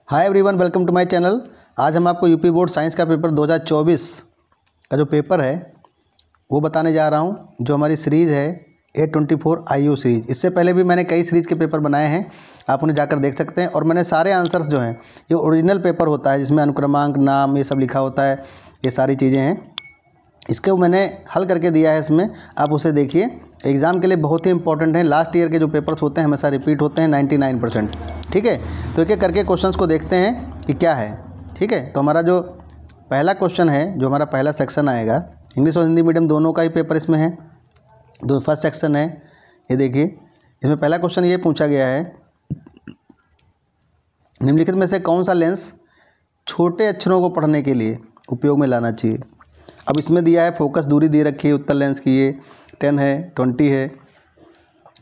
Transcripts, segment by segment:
Hi everyone, welcome to my channel. आज हम आपको यूपी बोर्ड साइंस का पेपर 2024 का जो पेपर है वो बताने जा रहा हूँ। जो हमारी सीरीज़ है 824 IU सीरीज़, इससे पहले भी मैंने कई सीरीज़ के पेपर बनाए हैं, आप उन्हें जाकर देख सकते हैं। और मैंने सारे आंसर्स जो हैं, ये ओरिजिनल पेपर होता है जिसमें अनुक्रमांक, नाम, ये सब लिखा होता है, ये सारी चीज़ें हैं। इसको मैंने हल करके दिया है, इसमें आप उसे देखिए। एग्ज़ाम के लिए बहुत ही इंपॉर्टेंट है। लास्ट ईयर के जो पेपर्स होते हैं हमेशा रिपीट होते हैं 99%। ठीक है, तो एक एक करके क्वेश्चंस को देखते हैं कि क्या है। ठीक है, तो हमारा जो पहला क्वेश्चन है, जो हमारा पहला सेक्शन आएगा, इंग्लिश और हिंदी मीडियम दोनों का ही पेपर इसमें है। जो फर्स्ट सेक्शन है, ये देखिए, इसमें पहला क्वेश्चन ये पूछा गया है, निम्नलिखित में से कौन सा लेंस छोटे अक्षरों को पढ़ने के लिए उपयोग में लाना चाहिए। अब इसमें दिया है फोकस दूरी दे रखी है उत्तल लेंस की, ये 10 है, 20 है,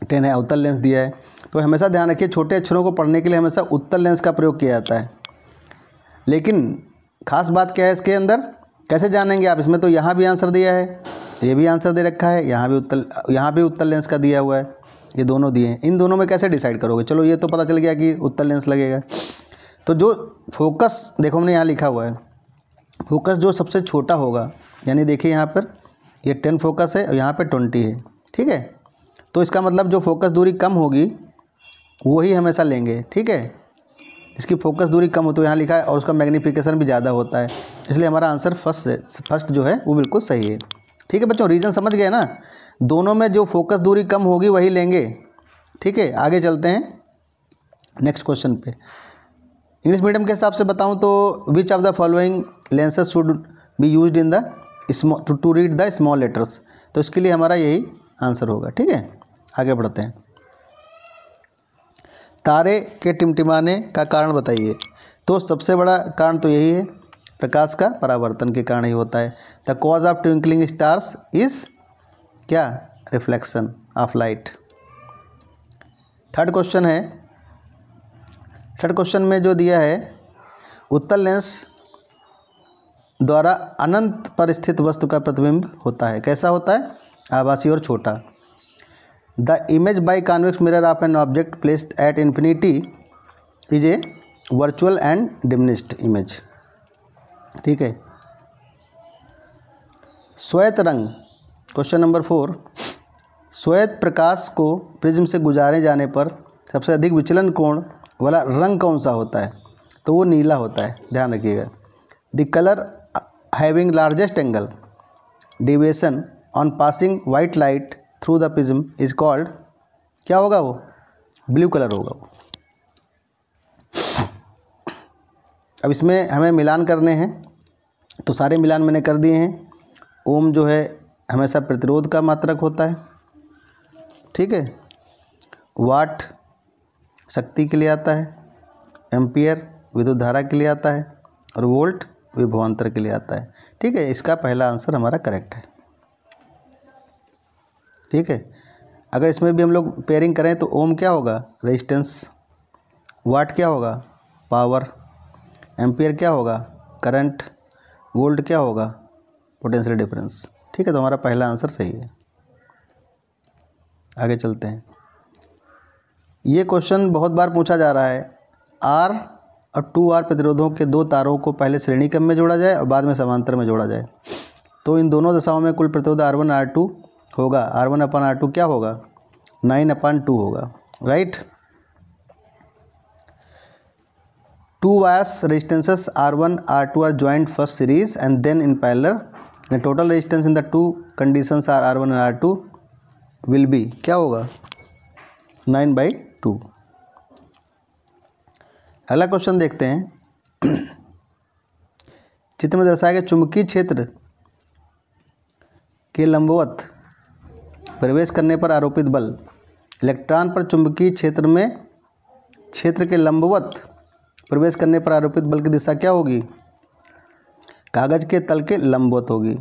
10 है, उत्तल लेंस दिया है। तो हमेशा ध्यान रखिए, छोटे अक्षरों को पढ़ने के लिए हमेशा उत्तल लेंस का प्रयोग किया जाता है। लेकिन खास बात क्या है इसके अंदर, कैसे जानेंगे आप? इसमें तो यहाँ भी आंसर दिया है, ये भी आंसर दे रखा है, यहाँ भी उत्तल लेंस का दिया हुआ है, ये दोनों दिए हैं। इन दोनों में कैसे डिसाइड करोगे? चलो, ये तो पता चल गया कि उत्तल लेंस लगेगा। तो जो फोकस, देखो हमने यहाँ लिखा हुआ है, फोकस जो सबसे छोटा होगा, यानी देखिए यहाँ पर ये 10 फोकस है और यहाँ पे 20 है। ठीक है, तो इसका मतलब जो फोकस दूरी कम होगी वही हमेशा लेंगे। ठीक है, इसकी फोकस दूरी कम हो तो यहाँ लिखा है, और उसका मैग्नीफिकेशन भी ज़्यादा होता है, इसलिए हमारा आंसर फर्स्ट जो है वो बिल्कुल सही है। ठीक है बच्चों, रीज़न समझ गए ना? दोनों में जो फोकस दूरी कम होगी वही लेंगे। ठीक है, आगे चलते हैं नेक्स्ट क्वेश्चन पे। इंग्लिश मीडियम के हिसाब से बताऊं तो which of the following lenses should be used in the two read the small letters. तो इसके लिए हमारा यही आंसर होगा। ठीक है, आगे बढ़ते हैं। तारे के टिमटिमाने का कारण बताइए। तो सबसे बड़ा कारण तो यही है, प्रकाश का परावर्तन के कारण ही होता है। The cause of twinkling stars is क्या? Reflection of light. Third question में जो दिया है, उत्तल लेंस द्वारा अनंत पर स्थित वस्तु का प्रतिबिंब होता है। कैसा होता है? आभासी और छोटा। The image by convex mirror of an object placed at infinity is a virtual and diminished image. ठीक है, श्वेत रंग, क्वेश्चन नंबर 4, श्वेत प्रकाश को प्रिज्म से गुजारे जाने पर सबसे अधिक विचलन कोण वाला रंग कौन सा होता है? तो वो नीला होता है, ध्यान रखिएगा। The colour having largest angle deviation on passing white light through the prism is called, क्या होगा वो? ब्लू कलर होगा वो। अब इसमें हमें मिलान करने हैं, तो सारे मिलान मैंने कर दिए हैं। ओम जो है हमेशा प्रतिरोध का मात्रक होता है। ठीक है, वाट शक्ति के लिए आता है, एम्पियर विद्युत धारा के लिए आता है, और वोल्ट विभवांतर के लिए आता है। ठीक है, इसका पहला आंसर हमारा करेक्ट है। ठीक है, अगर इसमें भी हम लोग पेयरिंग करें तो ओम क्या होगा? रेजिस्टेंस, वाट क्या होगा? पावर, एम्पियर क्या होगा? करंट, वोल्ट क्या होगा? Potential difference. ठीक है, तो हमारा पहला आंसर सही है। आगे चलते हैं। ये क्वेश्चन बहुत बार पूछा जा रहा है, आर और 2R प्रतिरोधों के दो तारों को पहले श्रेणी क्रम में जोड़ा जाए और बाद में समांतर में जोड़ा जाए, तो इन दोनों दशाओं में कुल प्रतिरोध R1 R2 होगा। R1/R2 क्या होगा? 9/2 होगा, right. 2 wires resistances R1 R2 are joined first series and then in parallel. The total resistance in the two conditions are R1 and R2 will be, क्या होगा? 9/2। अगला क्वेश्चन देखते हैं। चित्र में दर्शाया गया चुंबकीय क्षेत्र के लंबवत प्रवेश करने पर आरोपित बल, इलेक्ट्रॉन पर चुंबकीय क्षेत्र के लंबवत प्रवेश करने पर आरोपित बल की दिशा क्या होगी? कागज के तल के लंबवत होगी।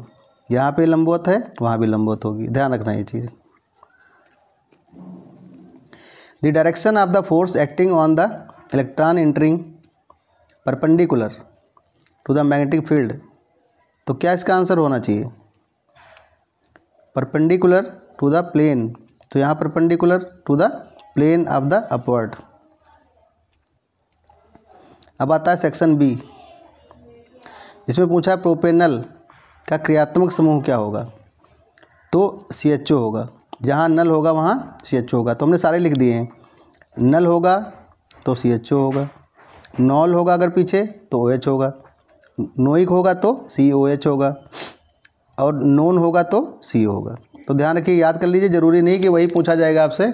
यहाँ पे लंबवत है, वहाँ भी लंबवत होगी, ध्यान रखना ये चीज़। The direction of the force acting on the electron entering perpendicular to the magnetic field, तो क्या इसका आंसर होना चाहिए? परपेंडिकुलर टू द प्लेन, तो यहाँ perpendicular to the plane of the upward. अब आता है सेक्शन बी। इसमें पूछा है प्रोपेनल का क्रियात्मक समूह क्या होगा, तो CHO होगा। जहाँ नल होगा वहाँ CHO होगा, तो हमने सारे लिख दिए हैं। नल होगा तो CHO होगा, नॉल होगा अगर पीछे तो OH होगा, नोइक होगा तो COH होगा, और नोन होगा तो CO होगा। तो ध्यान रखिए, याद कर लीजिए, ज़रूरी नहीं कि वही पूछा जाएगा आपसे,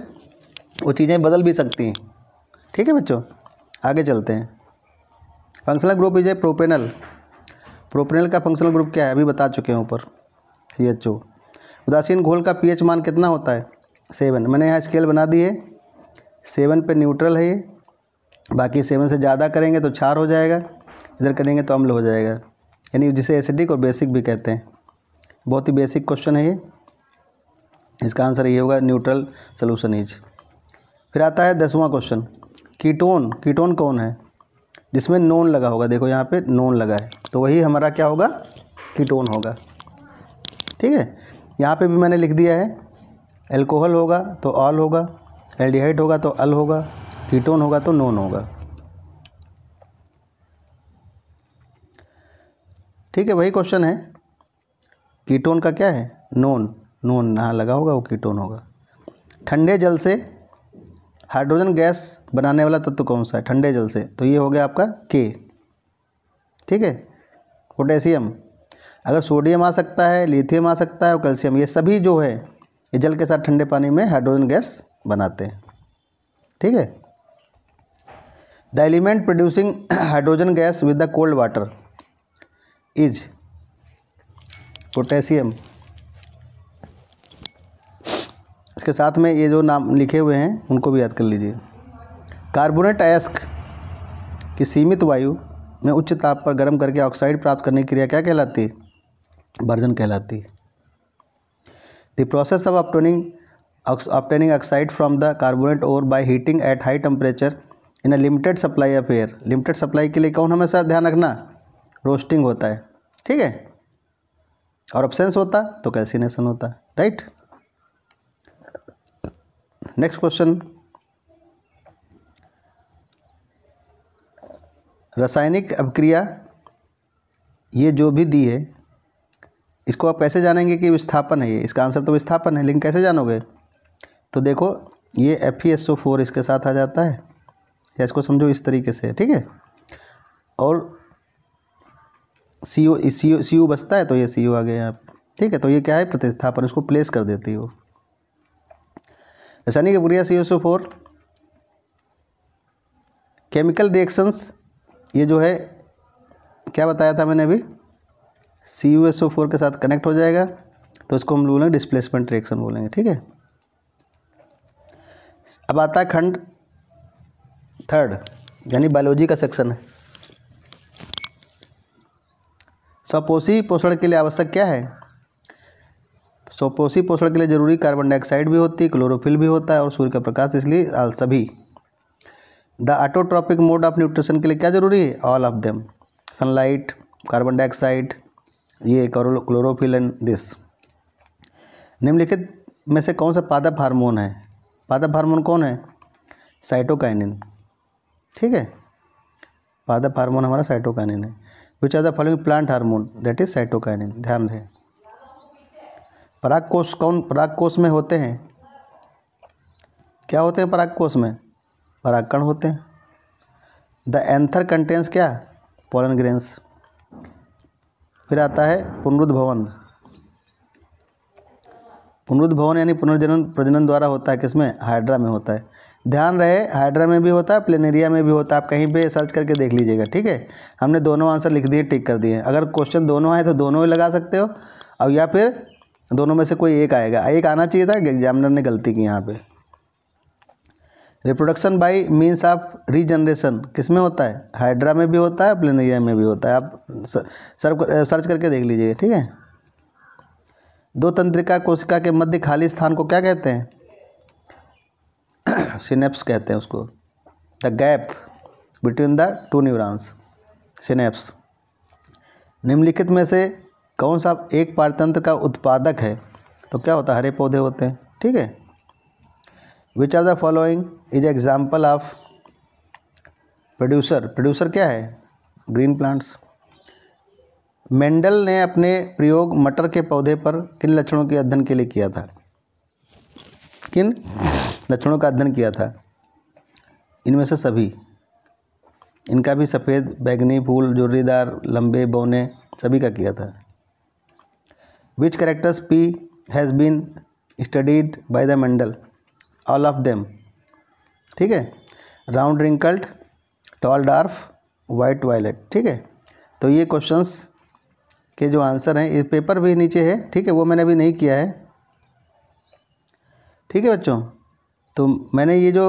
वो चीज़ें बदल भी सकती हैं। ठीक है बच्चों, आगे चलते हैं। Functional group is a propanal. Propanal का फंक्शनल ग्रुप क्या है, अभी बता चुके हैं ऊपर, CHO। उदासीन घोल का pH मान कितना होता है, 7। मैंने यहाँ स्केल बना दी है, 7 पे न्यूट्रल है ये, बाकी 7 से ज़्यादा करेंगे तो क्षार हो जाएगा, इधर करेंगे तो अम्ल हो जाएगा, यानी जिसे एसिडिक और बेसिक भी कहते हैं। बहुत ही बेसिक क्वेश्चन है ये, इसका आंसर ये होगा न्यूट्रल सोल्यूशन इज। फिर आता है 10वां क्वेश्चन, कीटोन। कीटोन कौन है, जिसमें नोन लगा होगा, देखो यहाँ पे नोन लगा है, तो वही हमारा क्या होगा, कीटोन होगा। ठीक है, यहाँ पे भी मैंने लिख दिया है, एल्कोहल होगा तो ऑल होगा, एल्डिहाइड होगा तो अल होगा, कीटोन होगा तो नोन होगा। ठीक है, वही क्वेश्चन है, कीटोन का क्या है, नोन। नोन यहाँ लगा होगा वो कीटोन होगा। ठंडे जल से हाइड्रोजन गैस बनाने वाला तत्व कौन सा है, ठंडे जल से, तो ये हो गया आपका के। ठीक है, पोटेशियम। अगर सोडियम आ सकता है, लिथियम आ सकता है और कैल्शियम, ये सभी जो है ये जल के साथ ठंडे पानी में हाइड्रोजन गैस बनाते हैं। ठीक है, the element producing hydrogen gas with the cold water is potassium. इसके साथ में ये जो नाम लिखे हुए हैं उनको भी याद कर लीजिए। कार्बोनेट अयस्क की सीमित वायु में उच्च ताप पर गर्म करके ऑक्साइड प्राप्त करने की क्रिया क्या कहलाती है, बर्जन कहलाती है। The process of obtaining oxide from the carbonate ore by heating at high temperature in a limited supply of air. Limited supply के लिए कौन हमेशा ध्यान रखना, रोस्टिंग होता है। ठीक है, और अब्सेंस होता तो कैल्सिनेशन होता है, राइट। नेक्स्ट क्वेश्चन, रासायनिक अभिक्रिया, ये जो भी दी है इसको आप कैसे जानेंगे कि विस्थापन है ये, इसका आंसर तो विस्थापन है, लेकिन कैसे जानोगे, तो देखो ये FeSO4 इसके साथ आ जाता है, या इसको समझो इस तरीके से, ठीक है, और CO बचता है तो ये CO आ गया यहाँ पे। ठीक है, तो ये क्या है, प्रतिस्थापन, इसको प्लेस कर देती हो। रासायनिक अभिक्रिया COSO4, केमिकल रिएक्शंस, ये जो है क्या बताया था मैंने अभी, CuSO4 के साथ कनेक्ट हो जाएगा तो इसको हम बोलेंगे डिस्प्लेसमेंट रिएक्शन बोलेंगे। ठीक है, अब आता है खंड 3 यानी बायोलॉजी का सेक्शन है। स्वपोषी पोषण के लिए आवश्यक क्या है, स्वपोषी पोषण के लिए जरूरी कार्बन डाइऑक्साइड भी होती है, क्लोरोफिल भी होता है और सूर्य का प्रकाश, इसलिए सभी। The autotrophic mode of nutrition के लिए क्या जरूरी है, all of them, sunlight, carbon dioxide, ये क्लोरोफिल एंड दिस। निम्नलिखित में से कौन सा पादप हार्मोन है, पादप हार्मोन कौन है, साइटोकाइनिन। ठीक है, पादप हार्मोन हमारा साइटोकाइनिन है। Which are the following plant hormone, that is cytokinin, ध्यान रहे। परागकोश कौन परागकोश में होते हैं, क्या होते हैं परागकोश में, परागकण होते हैं। द एंथर कंटेंस क्या, पोलन ग्रेन्स। फिर आता है पुनरुद्भवन। पुनरुद्भवन यानी पुनर्जनन प्रजनन द्वारा होता है, किसमें, हाइड्रा में होता है। ध्यान रहे, हाइड्रा में भी होता है, प्लेनेरिया में भी होता है, आप कहीं पे सर्च करके देख लीजिएगा। ठीक है, हमने दोनों आंसर लिख दिए, टिक कर दिए। अगर क्वेश्चन दोनों आए तो दोनों ही लगा सकते हो, और या फिर दोनों में से कोई एक आएगा, एक आना चाहिए था, एग्जामिनर ने गलती की यहाँ पे। Reproduction by means of regeneration किस में होता है, हाइड्रा में भी होता है, प्लेनेरिया में भी होता है, आप सर्च करके देख लीजिए। ठीक है, दो तंत्रिका कोशिका के मध्य खाली स्थान को क्या कहते हैं, सिनेप्स कहते हैं उसको। The gap between the two neurons, synapse. निम्नलिखित में से कौन सा एक पारतंत्र का उत्पादक है, तो क्या होता है, हरे पौधे होते हैं। ठीक है, which are the following is example of producer क्या है? Green plants. मेंडल ने अपने प्रयोग मटर के पौधे पर किन लक्षणों के अध्ययन के लिए किया था? किन लक्षणों का अध्ययन किया था? इनमें से सभी, इनका भी सफ़ेद, बैगनी फूल, झुर्रीदार, लंबे, बौने, सभी का किया था। Which characters pea has been studied by the Mendel? All of them. ठीक है, round wrinkled, tall dwarf, white violet. ठीक है, तो ये क्वेश्चंस के जो आंसर हैं, इस पेपर भी नीचे है। ठीक है, वो मैंने अभी नहीं किया है। ठीक है बच्चों, तो मैंने ये जो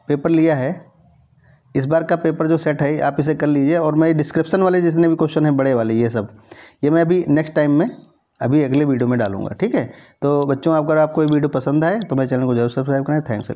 पेपर लिया है, इस बार का पेपर जो सेट है आप इसे कर लीजिए, और मैं डिस्क्रिप्शन वाले जितने भी क्वेश्चन हैं बड़े वाले, ये मैं अभी नेक्स्ट टाइम में अभी अगले वीडियो में डालूंगा। ठीक है, तो बच्चों अगर आपको ये वीडियो पसंद आए तो मेरे चैनल को जरूर सब्सक्राइब करें। थैंक्स।